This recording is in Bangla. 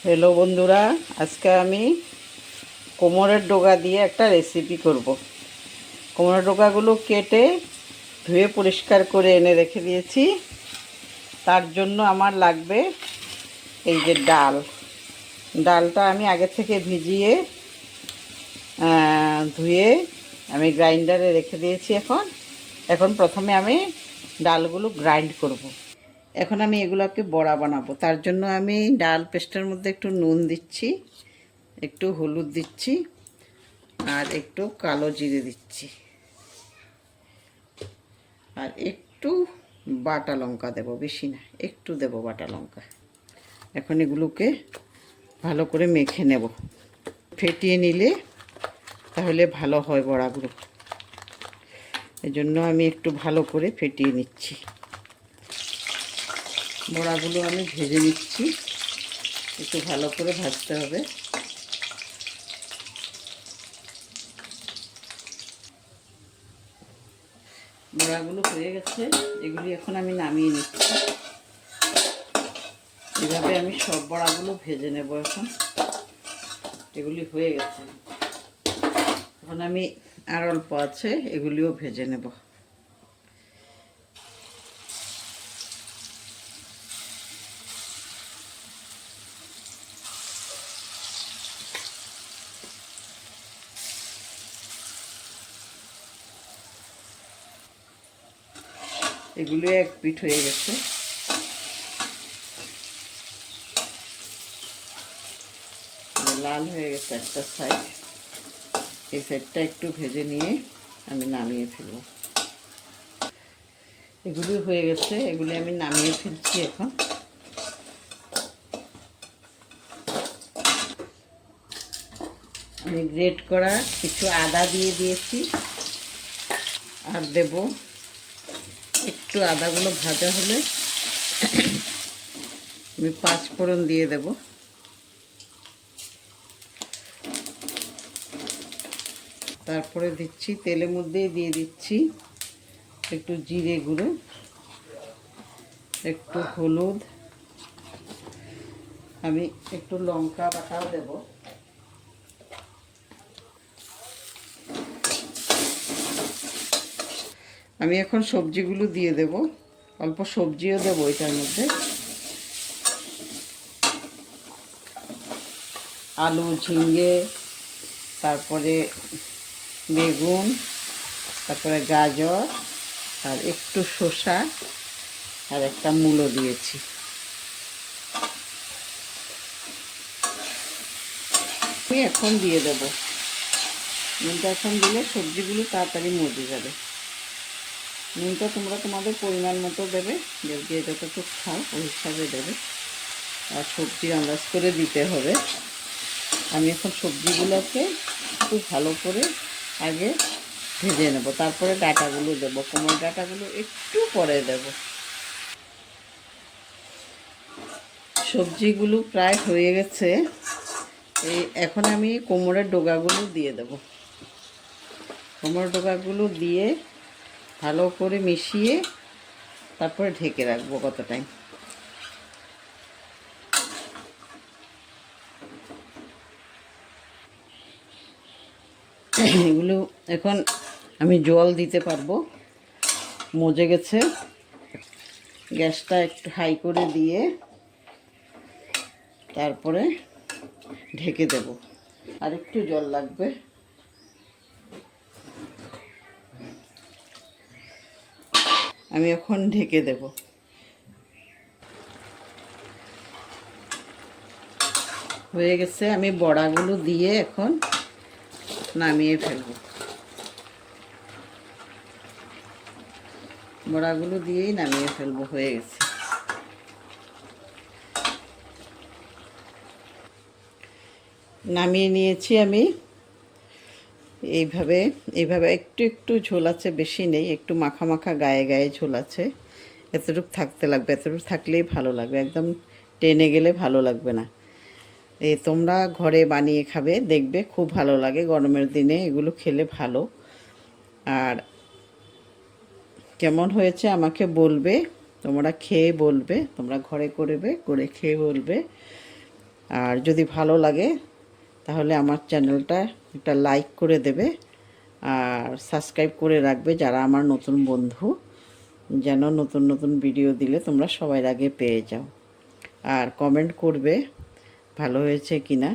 হ্যালো বন্ধুরা, আজকে আমি কোমরের ডগা দিয়ে একটা রেসিপি করব। কোমরের ডগাগুলো কেটে ধুয়ে পরিষ্কার করে এনে রেখে দিয়েছি। তার জন্য আমার লাগবে এই যে ডালটা আমি আগে থেকে ভিজিয়ে ধুয়ে আমি গ্রাইন্ডারে রেখে দিয়েছি। এখন প্রথমে আমি ডালগুলো গ্রাইন্ড করব। এখন আমি এগুলোকে বড়া বানাবো। তার জন্য আমি ডাল পেস্টের মধ্যে একটু নুন দিচ্ছি, একটু হলুদ দিচ্ছি, আর একটু কালো জিরে দিচ্ছি, আর একটু বাটা লঙ্কা দেব, বেশি না, একটু দেব বাটা লঙ্কা। এখন এগুলোকে ভালো করে মেখে নেব। ফেটিয়ে নিলে তাহলে ভালো হয় বড়াগুলো। এজন্য আমি একটু ভালো করে ফেটিয়ে নিচ্ছি। বড়াগুলো আমি ভেজে নিচ্ছি, একটু ভালো করে ভাজতে হবে। বড়াগুলো হয়ে গেছে, এগুলি এখন আমি নামিয়ে নিচ্ছি। এভাবে আমি সব বড়াগুলো ভেজে নেব। এখন এগুলি হয়ে গেছে, এখন আমি আর অল্প আছে, এগুলিও ভেজে নেব। এগুলি এক পিঠ হয়ে গেছে। লাল হয়ে গেছে একটা সাইড, এই সাইডটা একটু ভেজে নিয়ে আমি নামিয়ে ফেলব। এগুলি হয়ে গেছে, এগুলি আমি নামিয়ে ফেলছি। এখন আমি গ্রেট করা কিছু আদা দিয়ে দিয়েছি, আর দেব একটু আদাগুলো ভাজা হলে আমি 5 ফোড়ন দিয়ে দেব। তারপরে দিচ্ছি, তেলের মধ্যেই দিয়ে দিচ্ছি একটু জিরে গুঁড়ো, একটু হলুদ, আমি একটু লঙ্কা বাটাও দেব। আমি এখন সবজিগুলো দিয়ে দেব, অল্প সবজিও দেব এটার মধ্যে। আলু, ঝিঙে, তারপরে বেগুন, তারপরে গাজর, আর একটু শসা, আর একটা মূলো দিয়েছি। আমি এখন দিয়ে দেব। নুনটা এখন দিলে সবজিগুলো তাড়াতাড়ি মজে যাবে। নুনটা তোমরা তোমাদের পরিমাণ মতো দেবে, যে যতটুকু খাও ওই হিসাবে দেবে, আর সবজি আন্দাজ করে দিতে হবে। আমি এখন সবজিগুলোকে একটু ভালো করে আগে ভেজে নেব, তারপরে ডাঁটাগুলো দেবো। কোমল ডাঁটাগুলো একটু পরে দেব। সবজিগুলো প্রায় হয়ে গেছে, এখন আমি কোমরের ডগাগুলো দিয়ে দেব। কোমরের ডগাগুলো দিয়ে ভালো করে মিশিয়ে তারপরে ঢেকে রাখবো কত টাইম। এগুলো এখন আমি জল দিতে পারবো, মজে গেছে। গ্যাসটা একটু হাই করে দিয়ে তারপরে ঢেকে দেব। আর একটু জল লাগবে। আমি এখন ঢেকে দেব। হয়ে গেছে, আমি বড়াগুলো দিয়ে এখন নামিয়ে ফেলব। বড়াগুলো দিয়েই নামিয়ে ফেলবো, হয়ে গেছে। নামিয়ে নিয়েছি আমি। এইভাবে এইভাবে একটু একটু ঝোল আছে, বেশি নেই, একটু মাখা মাখা গায়ে গায়ে ঝোল আছে। এতটুকু থাকতে লাগবে, এতটুকু থাকলেই ভালো লাগবে, একদম টেনে গেলে ভালো লাগবে না। তোমরা ঘরে বানিয়ে খাবে, দেখবে খুব ভালো লাগে। গরমের দিনে এগুলো খেলে ভালো। আর কেমন হয়েছে আমাকে বলবে, তোমরা খেয়ে বলবে, তোমরা ঘরে করবে, করে খেয়ে বলবে। আর যদি ভালো লাগে তাহলে আমার চ্যানেলটা একটা লাইক করে দেবে আর সাবস্ক্রাইব করে রাখবে যারা আমার নতুন বন্ধু, যেন নতুন নতুন ভিডিও দিলে তোমরা সবার আগে পেয়ে যাও। আর কমেন্ট করবে ভালো হয়েছে কি না।